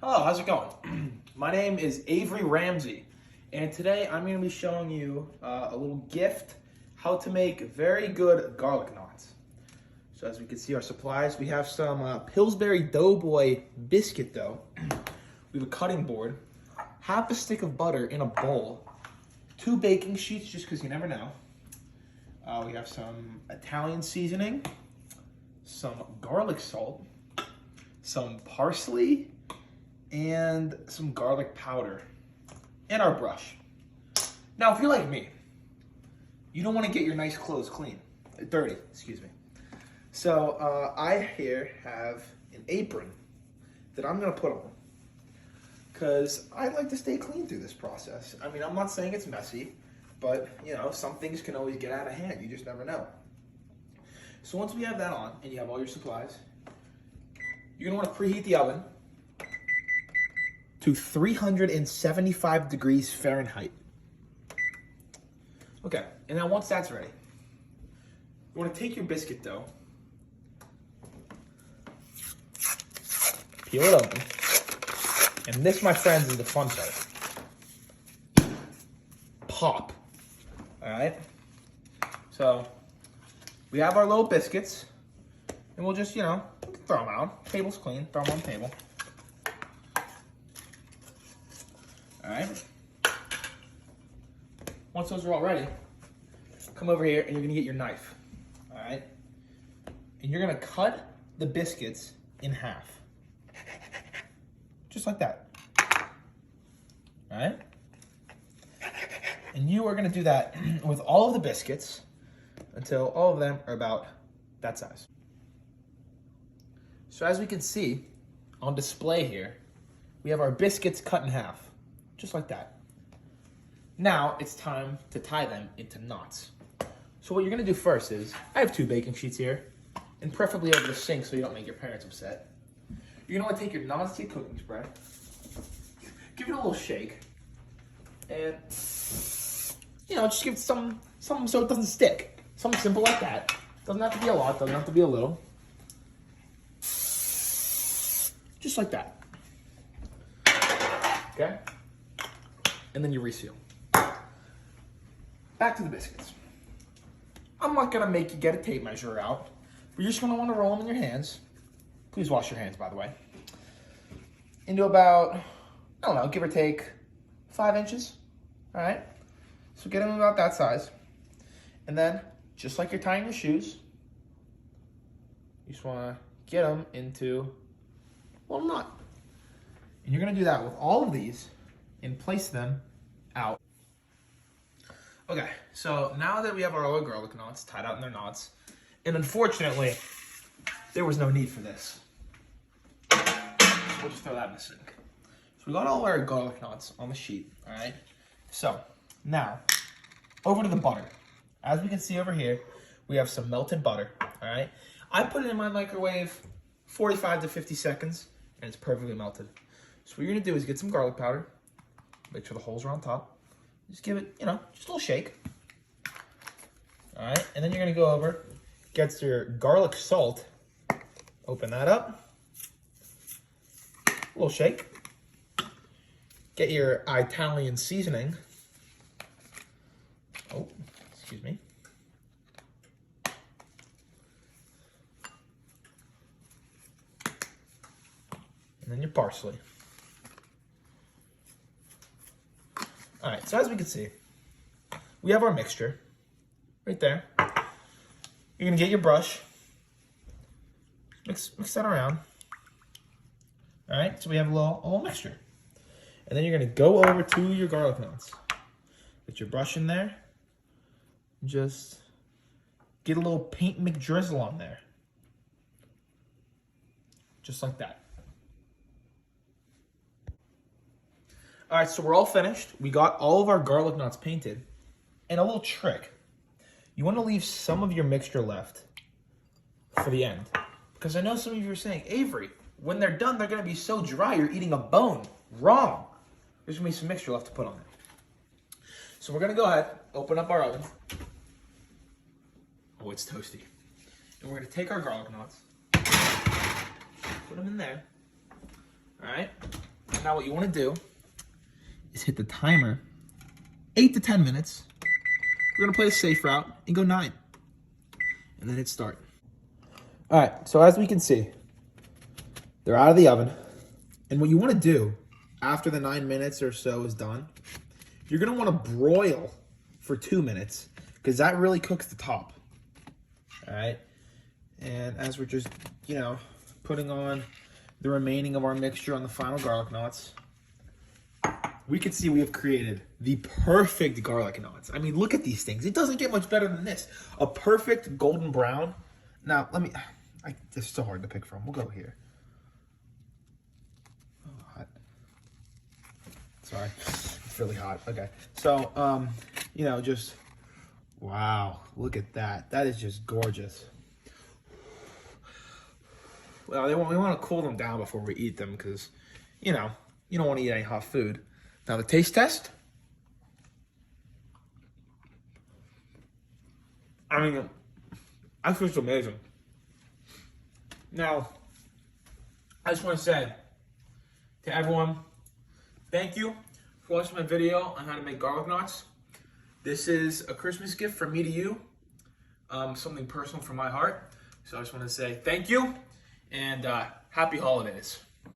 Hello, how's it going? My name is Avery Ramsey, and today I'm going to be showing you a little gift, how to make very good garlic knots. So as we can see our supplies, we have some Pillsbury Doughboy biscuit dough. We have a cutting board, half a stick of butter in a bowl, 2 baking sheets just because you never know. We have some Italian seasoning, some garlic salt, some parsley, and some garlic powder, and our brush. Now, if you're like me, you don't want to get your nice clothes dirty, excuse me. So I here have an apron that I'm gonna put on because I like to stay clean through this process. I mean, I'm not saying it's messy, but you know, some things can always get out of hand. You just never know. So once we have that on and you have all your supplies, you're gonna want to preheat the oven to 375 degrees Fahrenheit. Okay, and now once that's ready, you want to take your biscuit dough, peel it open, and this, my friends, is the fun part. Pop. All right? So, we have our little biscuits, and we'll just, throw them out. Table's clean, throw them on the table. All right. Once those are all ready, come over here and you're gonna get your knife. All right. And you're gonna cut the biscuits in half. Just like that. All right. And you are gonna do that with all of the biscuits until all of them are about that size. So as we can see on display here, we have our biscuits cut in half. Just like that. Now it's time to tie them into knots. So what you're gonna do first is, I have 2 baking sheets here, and preferably over the sink so you don't make your parents upset. You're gonna wanna take your non-stick cooking spread, give it a little shake, and just give it something so it doesn't stick. Something simple like that. Doesn't have to be a lot, doesn't have to be a little. Just like that. Okay? And then you reseal. Back to the biscuits. I'm not gonna make you get a tape measure out, but you're just gonna wanna roll them in your hands. Please wash your hands, by the way. Into about, I don't know, give or take 5 inches, all right? So get them about that size. And then, just like you're tying your shoes, you just wanna get them into a little knot. And you're gonna do that with all of these and place them out. Okay, so now that we have our other garlic knots tied out in their knots, and unfortunately, there was no need for this. We'll just throw that in the sink. So we got all our garlic knots on the sheet, all right? So now, over to the butter. As we can see over here, we have some melted butter, all right? I put it in my microwave 45 to 50 seconds, and it's perfectly melted. So what you're gonna do is get some garlic powder, make sure the holes are on top. Just give it, just a little shake. All right, and then you're gonna go over, get your garlic salt, open that up, a little shake. Get your Italian seasoning. Oh, excuse me. And then your parsley. All right, so as we can see, we have our mixture right there. You're gonna get your brush, mix that around. All right, so we have a little mixture. And then you're gonna go over to your garlic knots. Get your brush in there, just get a little paint McDrizzle on there. Just like that. All right, so we're all finished. We got all of our garlic knots painted. And a little trick. You want to leave some of your mixture left for the end. Because I know some of you are saying, Avery, when they're done, they're going to be so dry, you're eating a bone. Wrong. There's going to be some mixture left to put on there. So we're going to go ahead, open up our oven. Oh, it's toasty. And we're going to take our garlic knots, put them in there. All right. Now what you want to do is hit the timer 8 to 10 minutes. We're going to play the safe route and go 9. And then hit start. All right, so as we can see, they're out of the oven. And what you want to do after the 9 minutes or so is done, you're going to want to broil for 2 minutes because that really cooks the top. All right. And as we're just, putting on the remaining of our mixture on the final garlic knots, we can see we have created the perfect garlic knots. I mean, look at these things. It doesn't get much better than this. A perfect golden brown. Now, it's so hard to pick from. We'll go here. Oh, hot. Sorry. It's really hot. Okay. So, just, wow. Look at that. That is just gorgeous. Well, we want to cool them down before we eat them because, you don't want to eat any hot food. Now the taste test. I mean, that's just amazing. Now, I just want to say to everyone, thank you for watching my video on how to make garlic knots. This is a Christmas gift from me to you, something personal from my heart. So I just want to say thank you and happy holidays.